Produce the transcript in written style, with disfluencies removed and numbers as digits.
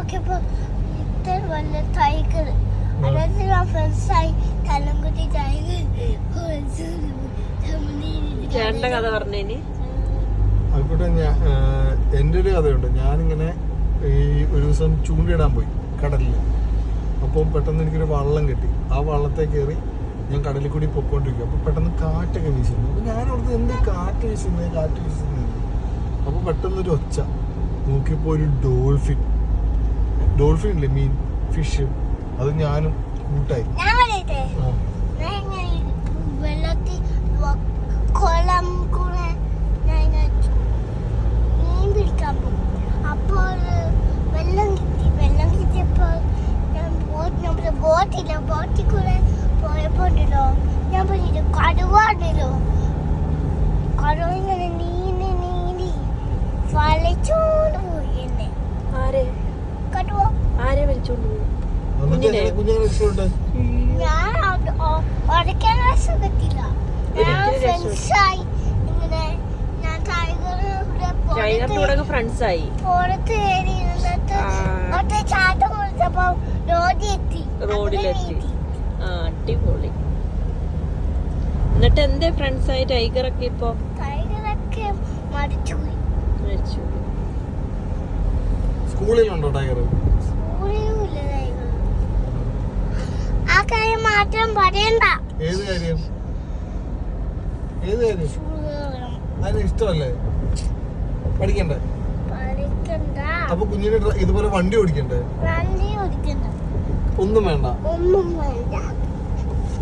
നോക്കിയപ്പോ ഇത്ര വലിയ ടൈഗർ. അതായത് ഞാൻ ഫ്രണ്ട്സായി തലംകുട്ടി ടൈഗർ. ചേട്ടന്റെ കഥ പറഞ്ഞേന് ആയിക്കോട്ടെ. എൻ്റെ ഒരു കഥയുണ്ട്. ഞാനിങ്ങനെ ഈ ഒരു ദിവസം ചൂണ്ടിടാൻ പോയി കടലിൽ. അപ്പോൾ പെട്ടെന്ന് എനിക്കൊരു വള്ളം കിട്ടി. ആ വള്ളത്തെ കയറി ഞാൻ കടലിൽ കൂടി പൊയ്ക്കൊണ്ടിരിക്കും. അപ്പോൾ പെട്ടെന്ന് കാറ്റൊക്കെ വീശുന്നു. അപ്പോൾ ഞാൻ അവിടുന്ന് എന്ത് കാറ്റ് വീശുന്നത്. അപ്പോൾ പെട്ടെന്നൊരു ഒച്ച നോക്കിയപ്പോൾ ഒരു ഡോൾഫിൻ ഇല്ലേ, മീൻ, ഫിഷ്. അത് ഞാനും കൂട്ടായി. വെള്ളത്തിൽ കൊളം കൂടെ മീൻ പിടിക്കാൻ പോകും. അപ്പോൾ വെള്ളം കിട്ടിയപ്പോൾ നമ്മുടെ ബോട്ടിൽ കൂടെ പോയപ്പോണ്ടല്ലോ ഞാൻ പറഞ്ഞില്ല കടുവാണല്ലോ. കടുവ ഇങ്ങനെ നീന്തി വലിച്ചോണ്ട് പോയി എന്നെ. കടുവ ആരെ വലിച്ചോണ്ട് പോയി? ഞാൻ ഉടക്കാൻ രസത്തില്ല. ഞാൻ ഫ്രണ്ട്സായി ഇങ്ങനെ ഞാൻ ടൈഗറിന്റെ ഫ്രണ്ട്സായി പുറത്ത് കയറി ഇരുന്നിട്ട് ചാട്ടം കൊടുത്തപ്പോ റോഡിലെത്തി. അടിപൊളി. എന്നിട്ട് എന്തേ ഫ്രണ്ട്സായി ടൈഗറൊക്കെ ഇപ്പൊ? ടൈഗറൊക്കെ മരിച്ചുപോയി. സ്കൂളിലുണ്ടോ ടൈഗർ? സ്കൂളിലും ഇല്ല ടൈഗർ. ആ കാര്യം മാത്രം പറയണ്ട. ഏത് കാര്യം? അതിന് ഇഷ്ടമല്ലേ? പഠിക്കണ്ടേ? അപ്പൊ കുഞ്ഞിന് ഇതുപോലെ വണ്ടി ഓടിക്കണ്ടേ? വണ്ടി ഓടിക്കണ്ട. ഒന്നും വേണ്ട. ഒന്നും വേണ്ട.